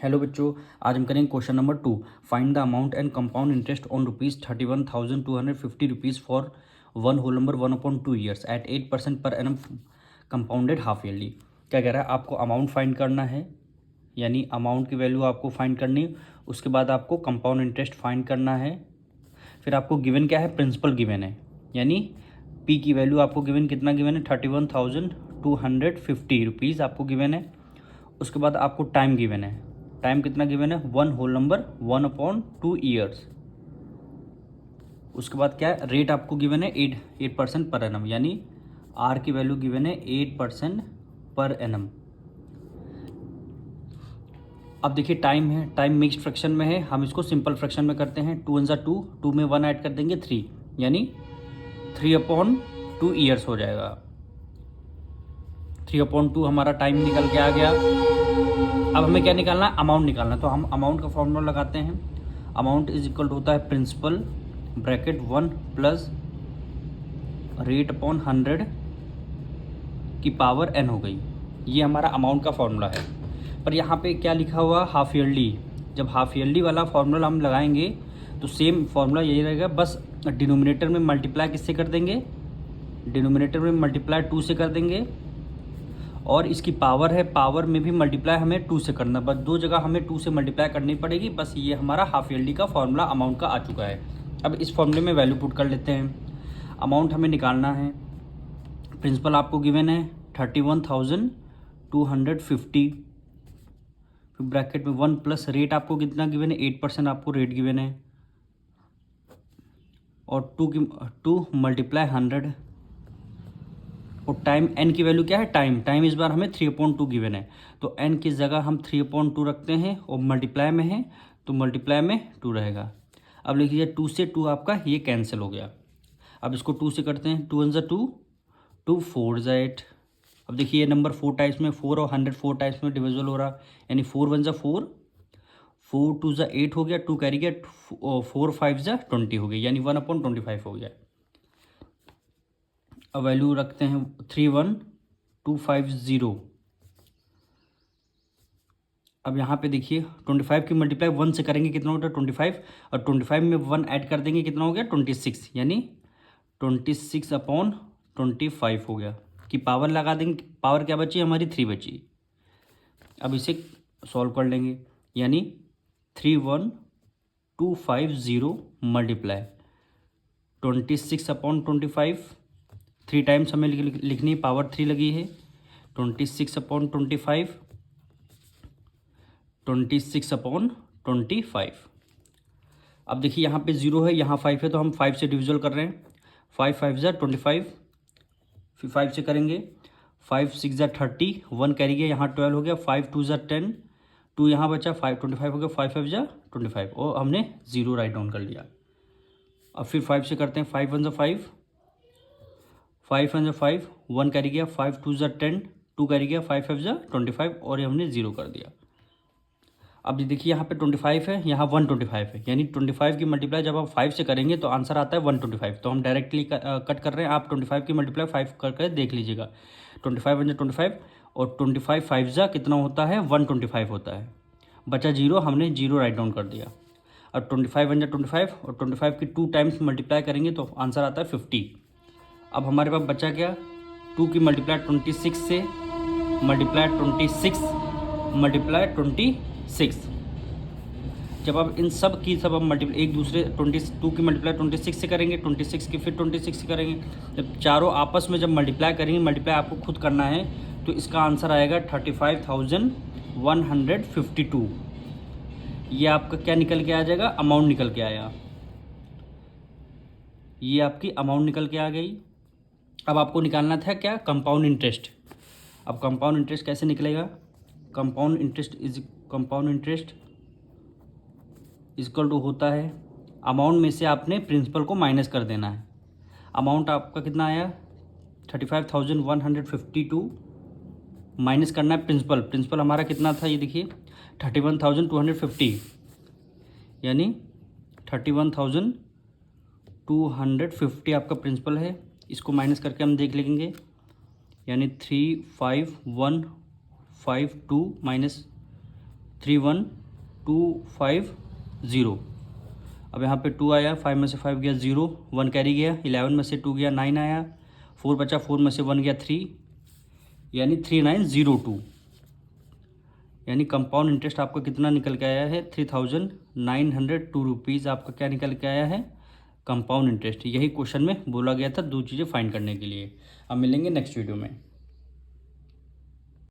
Hello बच्चों, आज हम करेंगे question number 2। Find the amount and compound interest on ₹31,250 for one whole number 1/2 years at 8% per annum compounded half yearly. क्या कह रहा है, आपको अमाउंट फाइंड करना है, यानी अमाउंट की वैल्यू आपको फाइंड करनी है। उसके बाद आपको कंपाउंड इंटरेस्ट फाइंड करना है। फिर आपको गिवन क्या है, प्रिंसिपल गिवन है, यानी पी की वैल्यू आपको गिवन कितना गिवन है, 31,250 रुपीज़ आपको गिवन है। उसके बाद आपको टाइम गिवन है, टाइम कितना गिवन है, वन होल नंबर 1/2 ईयर्स। उसके बाद क्या है, रेट आपको गिवन है 8% पर एनम, यानी आर की वैल्यू गिवन है 8% पर एनम। अब देखिए टाइम है, टाइम मिक्स्ड फ्रैक्शन में है, हम इसको सिंपल फ्रैक्शन में करते हैं। 2 × 2, 2 में 1 ऐड कर देंगे 3, यानी 3/2 ईयर्स हो जाएगा। 3/2 हमारा टाइम निकल के आ गया। अब हमें क्या निकालना है, अमाउंट निकालना है। तो हम अमाउंट का फॉर्मूला लगाते हैं। अमाउंट इज इक्वल होता है principal bracket 1 plus rate upon 100 की पावर n हो गई। ये हमारा अमाउंट का फॉर्मूला है। पर यहाँ पे क्या लिखा हुआ, हाफ ईयरली। जब हाफ ईयरली वाला फॉर्मूला हम लगाएंगे तो सेम फॉर्मूला यही रहेगा, बस डिनोमिनेटर में मल्टीप्लाई किससे कर देंगे, डिनोमिनेटर में मल्टीप्लाई 2 से कर देंगे, और इसकी पावर है, पावर में भी मल्टीप्लाई हमें 2 से करना, बस दो जगह हमें 2 से मल्टीप्लाई करनी पड़ेगी। बस ये हमारा हाफ ईयरली का फॉर्मूला अमाउंट का आ चुका है। अब इस फॉर्मूले में वैल्यू पुट कर लेते हैं। अमाउंट हमें निकालना है, प्रिंसिपल आपको गिवन है 31,250, फिर ब्रैकेट में 1 प्लस रेट आपको कितना गिवन है, 8% आपको रेट गिवन है, और 2 मल्टीप्लाई 100, और टाइम n की वैल्यू क्या है, टाइम इस बार हमें 3/2 गिवन है, तो n की जगह हम 3/2 रखते हैं, और मल्टीप्लाई में है तो मल्टीप्लाई में 2 रहेगा। अब लिखिए 2 से 2 आपका ये कैंसिल हो गया। अब इसको 2 से करते हैं, 2 × 2, 2 4 × 8। अब देखिए ये नंबर 4 टाइप्स में, 4 और 100 4 टाइप्स में डिविजिबल हो रहा, यानी 4 × 1 = 4, 4 × 2 = 8 हो गया, 2 कैरी गया, 4 5 × 20 हो गई, यानी 1/25 हो गया। अब वैल्यू रखते हैं 31250। अब यहाँ पे देखिए 25 की मल्टीप्लाई 1 से करेंगे कितना होता है, 25, और 25 में 1 ऐड कर देंगे कितना हो गया, 26, यानी 26/25 हो गया। कि पावर लगा देंगे, पावर क्या बची हमारी, 3 बची। अब इसे सॉल्व कर लेंगे, यानी 31250 मल्टीप्लाई 26/25, 3 टाइम्स हमें लिखनी है, पावर 3 लगी है, 26/25, 26/25। अब देखिए यहाँ पे 0 है, यहाँ 5 है, तो हम 5 से डिविजल कर रहे हैं। 5 5 × 25, फिर 5 से करेंगे, 5 6 × 30, 1 कैरी गया, यहाँ 12 हो गया, 5 2 × 10, 2 यहाँ बचा, 5 25 हो गया, 5 5 × 25, और हमने 0 राइट डाउन कर लिया। अब फिर 5 से करते हैं, 5 1 × 5, 5 1 × 5, 1 कैरी गया, 5 2 × 10, 2 कैरी गया, 5 5 × 25, और ये हमने 0 कर दिया। अब देखिए यहाँ पे 25 है, यहाँ 125 है, यानी 25 की मल्टीप्लाई जब आप 5 से करेंगे तो आंसर आता है 125। तो हम डायरेक्टली कट कर रहे हैं, आप 25 की मल्टीप्लाई 5 करके देख लीजिएगा। 25 × 25, और 25 5 ज़ा कितना होता है, 125 होता है। बचा 0, हमने 0 राइट डाउन कर दिया। अब 25 × 25, और 25 की 2 टाइम्स मल्टीप्लाई करेंगे तो आंसर आता है 50। अब हमारे पास बचा क्या, 2 की मल्टीप्लाई 26 से, मल्टीप्लाई 26 मल्टीप्लाई 26। जब आप इन सब की सब आप मल्टीप्लाई एक दूसरे 22 की मल्टीप्लाई 26 से करेंगे, 26 की फिर 26 से करेंगे, जब चारों आपस में जब मल्टीप्लाई करेंगे, मल्टीप्लाई आपको खुद करना है, तो इसका आंसर आएगा 35,152। ये आपका क्या निकल के आ जाएगा, अमाउंट निकल के आया। ये आपकी अमाउंट निकल के आ गई। अब आपको निकालना था क्या, कंपाउंड इंटरेस्ट। अब कंपाउंड इंटरेस्ट कैसे निकलेगा, कंपाउंड इंटरेस्ट इक्वल टू होता है, अमाउंट में से आपने प्रिंसिपल को माइनस कर देना है। अमाउंट आपका कितना आया, 35,152, माइनस करना है प्रिंसिपल। प्रिंसिपल हमारा कितना था, ये देखिए 31,250, यानी 31,250 आपका प्रिंसिपल है। इसको माइनस करके हम देख लेंगे, यानी 35,152 माइनस 3125 अब यहाँ पे 2 आया, 5 में से 5 गया 0, 1 कैरी गया, 11 में से 2 गया 9 आया, 4 बचा, 4 में से 1 गया 3, यानी 3902। यानी कंपाउंड इंटरेस्ट आपका कितना निकल के आया है? 3902 रुपीज़ आपका क्या निकल के आया है? Compound interest. यही क्वेश्चन में बोला गया था 2 चीज़ें फाइंड करने के लिए। अब मिलेंगे नेक्स्ट वीडियो में।